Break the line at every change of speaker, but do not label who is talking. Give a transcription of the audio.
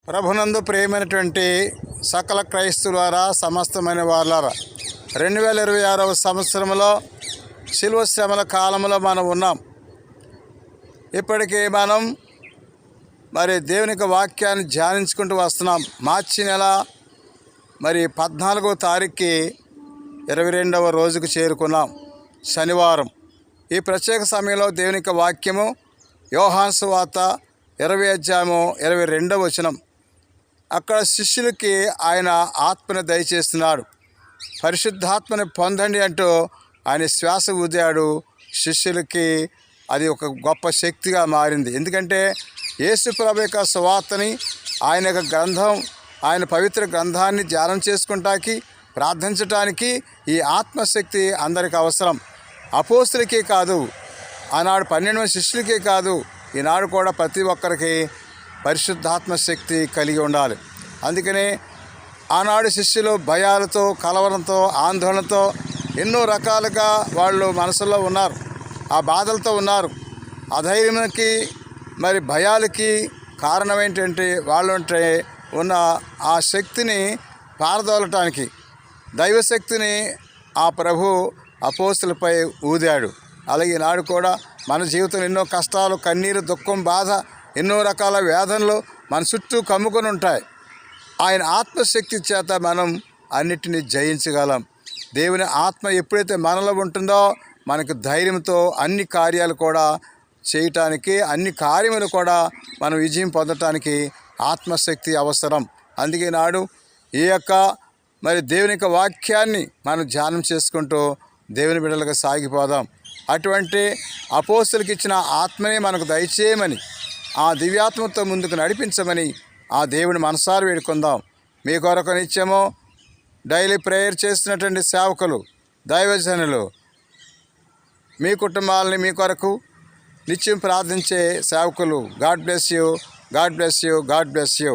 ప్రభునందు ప్రియమైనటువంటి సకల క్రైస్తవులారా, సమస్తమైన వాళ్ళారా, 2026 సంవత్సరంలో శిలువ శ్రమల కాలంలో మనం ఉన్నాం. ఇప్పటికీ మనం దేవుని వాక్యాన్ని ధ్యానించుకుంటూ వస్తున్నాం. మార్చి నెల 14వ తారీఖుకి 22వ రోజుకు చేరుకున్నాం, శనివారం. ఈ ప్రత్యేక సమయంలో దేవుని వాక్యము యోహాను సువార్త 20వ అధ్యాయము 22వ వచనం. అక్కడ శిష్యులకి ఆయన ఆత్మను దయచేస్తున్నాడు. పరిశుద్ధాత్మని పొందండి అంటూ ఆయన శ్వాస ఊదాడు. శిష్యులకి అది ఒక గొప్ప శక్తిగా మారింది. ఎందుకంటే యేసు ప్రభు యొక్క సువార్తని, ఆయన యొక్క గ్రంథం, ఆయన పవిత్ర గ్రంథాన్ని ధ్యానం చేసుకుంటానికి, ప్రార్థించటానికి ఈ ఆత్మశక్తి అందరికి అవసరం. అపోస్తులకే కాదు, ఆనాడు 12 మంది శిష్యులకే కాదు, ఈనాడు కూడా ప్రతి ఒక్కరికి పరిశుద్ధాత్మ శక్తి కలిగి ఉండాలి. అందుకనే ఆనాడు శిష్యులు భయాలతో, కలవరంతో, ఆందోళనతో ఎన్నో రకాలుగా వాళ్ళు మనసులో ఉన్నారు, ఆ బాధలతో ఉన్నారు. అధైర్యానికి భయాలకి కారణం ఏంటంటే వాళ్ళు ఉన్న ఆ శక్తిని పారదోలటానికి, దైవశక్తిని ఆ ప్రభు అపోస్తులపై ఊదాడు. అలాగే నాడు కూడా మన జీవితంలో ఎన్నో కష్టాలు, కన్నీరు, దుఃఖం, బాధ, ఎన్నో రకాల వేదనలు మన చుట్టూ కమ్ముకొని ఉంటాయి. ఆయన ఆత్మశక్తి చేత మనం అన్నిటినీ జయించగలం. దేవుని ఆత్మ ఎప్పుడైతే మనలో ఉంటుందో మనకు ధైర్యంతో అన్ని కార్యాలు కూడా చేయటానికి, అన్ని కార్యములు కూడా మనం విజయం పొందటానికి ఆత్మశక్తి అవసరం. అందుకే నాడు ఈ యొక్క దేవుని యొక్క వాక్యాన్ని మనం ధ్యానం చేసుకుంటూ దేవుని బిడ్డలుగా సాగిపోదాం. అటువంటి అపోస్తులకు ఇచ్చిన ఆత్మనే మనకు దయచేయమని, ఆ దివ్యాత్మతో ముందుకు నడిపించమని ఆ దేవుని మనసారి వేడుకుందాం. మీ కొరకు నిత్యము డైలీ ప్రేయర్ చేస్తున్నటువంటి సేవకులు, దైవజనులు, మీ కుటుంబాలని మీ కొరకు నిత్యం ప్రార్థించే సేవకులు, God bless you, God bless you, God bless you.